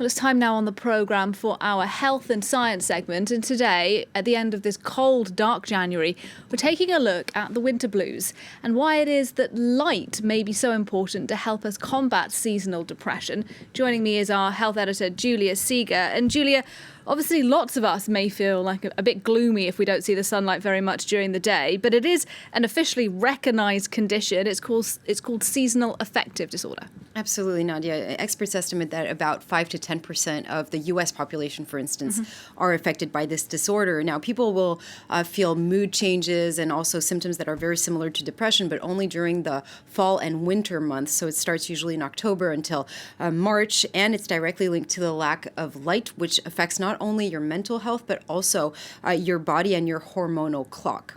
Well, it's time now on the programme for our health and science segment. And today, at the end of this cold, dark January, we're taking a look at the winter blues and why it is that light may be so important to help us combat seasonal depression. Joining me is our health editor, Julia Seeger. And Julia, obviously lots of us may feel like a bit gloomy if we don't see the sunlight very much during the day, but it is an officially recognised condition. It's called seasonal affective disorder. Absolutely, Nadia. Experts estimate that about 5 to 10% of the U.S. population, for instance, are affected by this disorder. Now, people will feel mood changes and also symptoms that are very similar to depression, but only during the fall and winter months. So it starts usually in October until March, and it's directly linked to the lack of light, which affects not only your mental health, but also your body and your hormonal clock.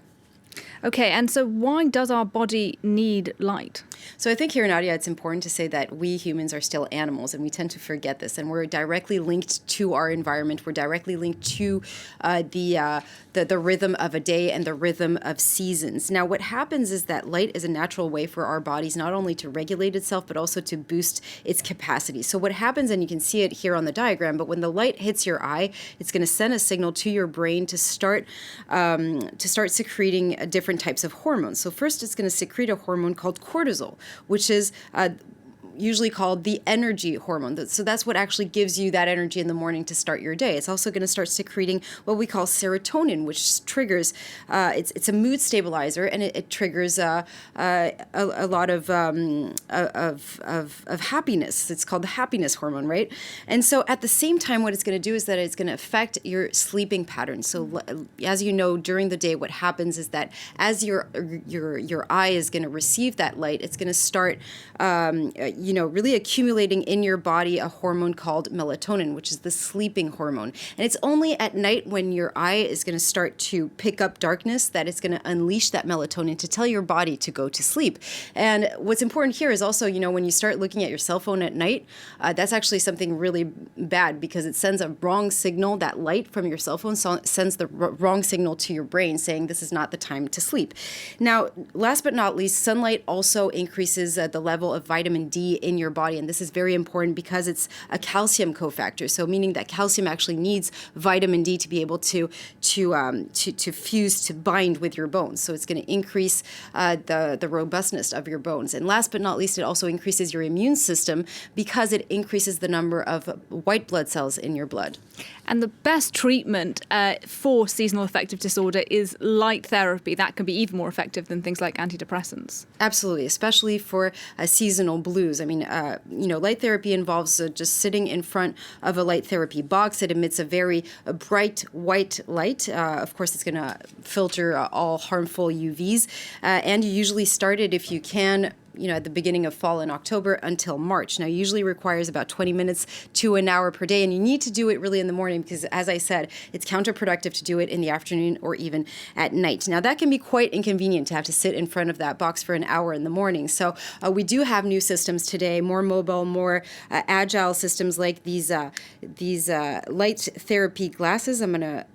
Okay, and so why does our body need light? So I think here, Nadia, it's important to say that we humans are still animals, and we tend to forget this. And we're directly linked to our environment. We're directly linked to the rhythm of a day and the rhythm of seasons. Now, what happens is that light is a natural way for our bodies not only to regulate itself, but also to boost its capacity. So what happens, and you can see it here on the diagram, but when the light hits your eye, it's going to send a signal to your brain to start secreting different types of hormones. So first, it's going to secrete a hormone called cortisol, which is usually called the energy hormone. So that's what actually gives you that energy in the morning to start your day. It's also going to start secreting what we call serotonin, which triggers, it's a mood stabilizer, and it triggers a lot of happiness. It's called the happiness hormone, right? And so at the same time, what it's going to do is that it's going to affect your sleeping pattern. So as you know, during the day, what happens is that as your eye is going to receive that light, it's going to start really accumulating in your body a hormone called melatonin, which is the sleeping hormone. And it's only at night when your eye is going to start to pick up darkness that it's going to unleash that melatonin to tell your body to go to sleep. And what's important here is also, when you start looking at your cell phone at night, that's actually something really bad because it sends a wrong signal. That light from your cell phone sends the wrong signal to your brain saying this is not the time to sleep. Now, last but not least, sunlight also increases the level of vitamin D in your body, and this is very important because it's a calcium cofactor. So, meaning that calcium actually needs vitamin D to be able to fuse, to bind with your bones. So, it's going to increase the robustness of your bones. And last but not least, it also increases your immune system because it increases the number of white blood cells in your blood. And the best treatment for seasonal affective disorder is light therapy. That can be even more effective than things like antidepressants. Absolutely, especially for seasonal blues. I mean, light therapy involves just sitting in front of a light therapy box. It emits a very bright white light. Of course, it's going to filter all harmful UVs. And you usually start it, if you can, at the beginning of fall in October until March. Now, usually requires about 20 minutes to an hour per day, and you need to do it really in the morning because, as I said, it's counterproductive to do it in the afternoon or even at night. Now, that can be quite inconvenient to have to sit in front of that box for an hour in the morning. So we do have new systems today, more mobile, more agile systems like these light therapy glasses. I'm going to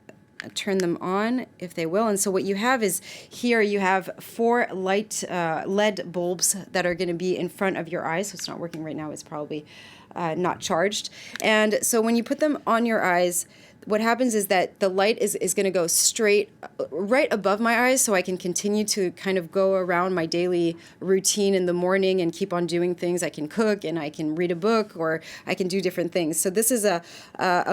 turn them on, if they will. And so what you have is here you have 4 light LED bulbs that are going to be in front of your eyes. So it's not working right now. It's probably not charged. And so when you put them on your eyes, what happens is that the light is going to go straight right above my eyes so I can continue to kind of go around my daily routine in the morning and keep on doing things. I can cook and I can read a book or I can do different things. So this is a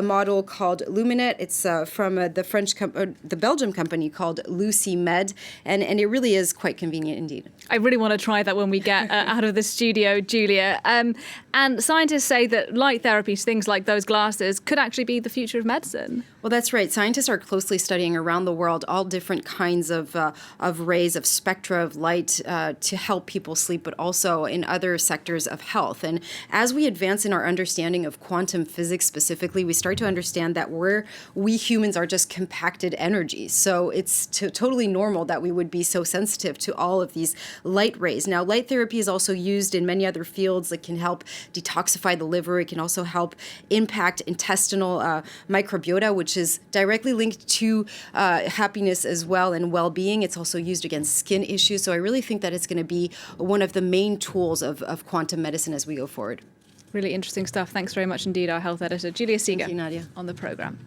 model called Luminet. It's from the Belgium company called Lucy Med, and it really is quite convenient indeed. I really want to try that when we get out of the studio, Julia. And scientists say that light therapies, things like those glasses, could actually be the future of medicine. Well, that's right. Scientists are closely studying around the world all different kinds of rays, of spectra of light to help people sleep, but also in other sectors of health. And as we advance in our understanding of quantum physics specifically, we start to understand that we humans are just compacted energy. So it's totally normal that we would be so sensitive to all of these light rays. Now, light therapy is also used in many other fields. It can help detoxify the liver. It can also help impact intestinal microbiota, which is directly linked to happiness as well and well-being. It's also used against skin issues. So I really think that it's going to be one of the main tools of quantum medicine as we go forward. Really interesting stuff. Thanks very much indeed, our health editor, Julia Seeger, you, Nadia. on the programme.